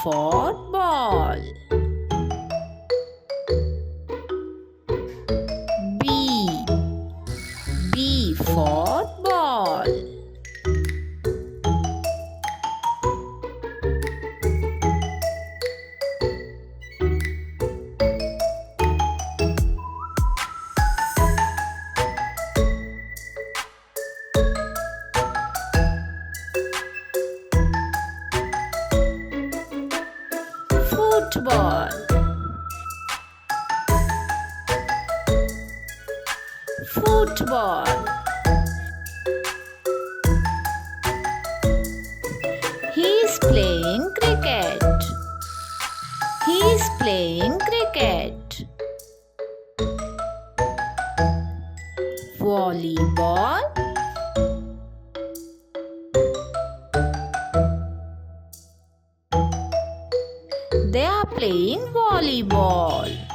for ball. B. B for ball. Football. Football. He is playing cricket. He is playing cricket. Volleyball. They are playing volleyball.